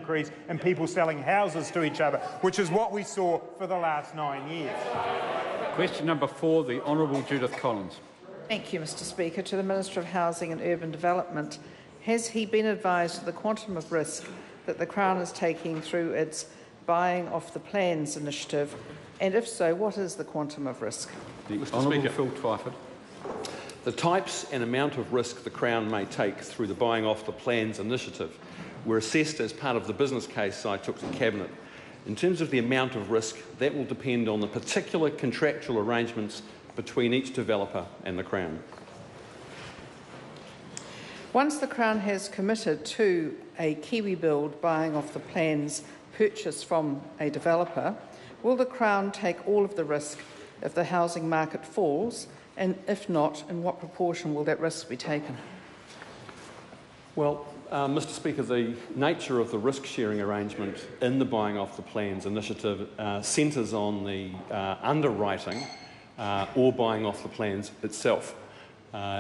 increase in people selling houses to each other, which is what we saw for the last 9 years. Question number 4, the Honourable Judith Collins. Thank you, Mr Speaker. To the Minister of Housing and Urban Development, has he been advised of the quantum of risk that the Crown is taking through its Buying Off the Plans initiative, and if so, what is the quantum of risk? The Mr. Honourable Speaker. Phil Twyford. The types and amount of risk the Crown may take through the Buying Off the Plans initiative were assessed as part of the business case I took to Cabinet. In terms of the amount of risk, that will depend on the particular contractual arrangements between each developer and the Crown. Once the Crown has committed to a KiwiBuild Buying Off the Plans purchase from a developer, will the Crown take all of the risk if the housing market falls? And if not, in what proportion will that risk be taken? Well, Mr Speaker, the nature of the risk-sharing arrangement in the Buying Off the Plans initiative centres on the underwriting or buying off the plans itself.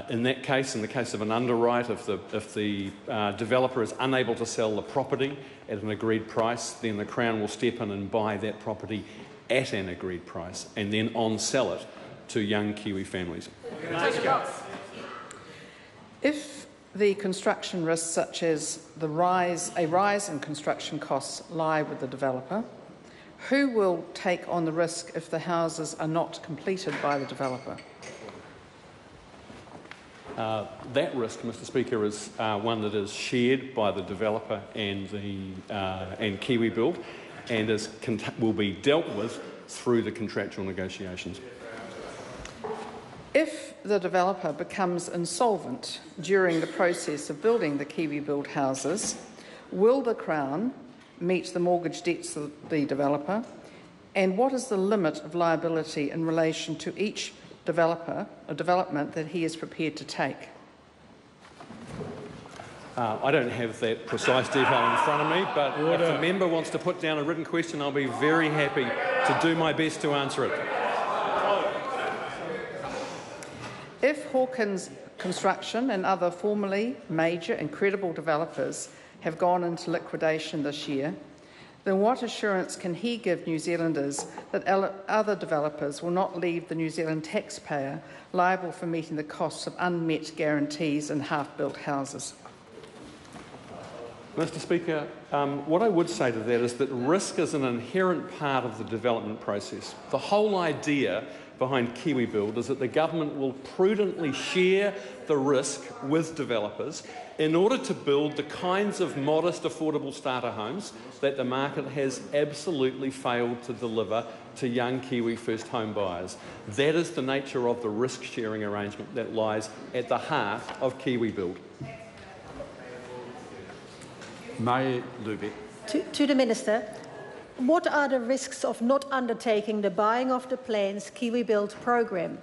In that case, in the case of an underwrite, if the developer is unable to sell the property at an agreed price, then the Crown will step in and buy that property at an agreed price and then on-sell it to young Kiwi families. If the construction risks, such as a rise in construction costs, lie with the developer, who will take on the risk if the houses are not completed by the developer? That risk, Mr Speaker, is one that is shared by the developer and KiwiBuild, and will be dealt with through the contractual negotiations. If the developer becomes insolvent during the process of building the KiwiBuild houses, will the Crown meet the mortgage debts of the developer? And what is the limit of liability in relation to each development that he is prepared to take? I don't have that precise detail in front of me, but if the member wants to put down a written question, I'll be very happy to do my best to answer it. If Hawkins Construction and other formerly major and credible developers have gone into liquidation this year, then what assurance can he give New Zealanders that other developers will not leave the New Zealand taxpayer liable for meeting the costs of unmet guarantees in half-built houses? Mr Speaker, what I would say to that is that risk is an inherent part of the development process. The whole idea behind KiwiBuild is that the government will prudently share the risk with developers in order to build the kinds of modest, affordable starter homes that the market has absolutely failed to deliver to young Kiwi first home buyers. That is the nature of the risk-sharing arrangement that lies at the heart of KiwiBuild. May Lubeck. To the Minister, what are the risks of not undertaking the Buying Off the Plans KiwiBuild programme?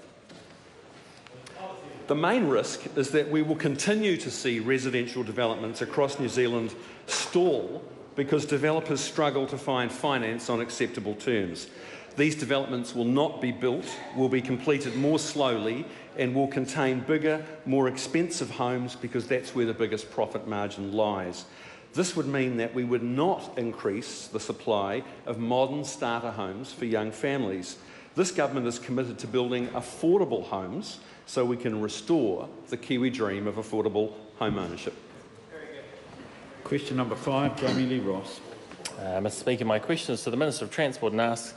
The main risk is that we will continue to see residential developments across New Zealand stall because developers struggle to find finance on acceptable terms. These developments will not be built, will be completed more slowly, and will contain bigger, more expensive homes because that's where the biggest profit margin lies. This would mean that we would not increase the supply of modern starter homes for young families. This government is committed to building affordable homes so we can restore the Kiwi dream of affordable home ownership. Question number 5, Jamie Lee Ross. Mr Speaker, my question is to the Minister of Transport and asks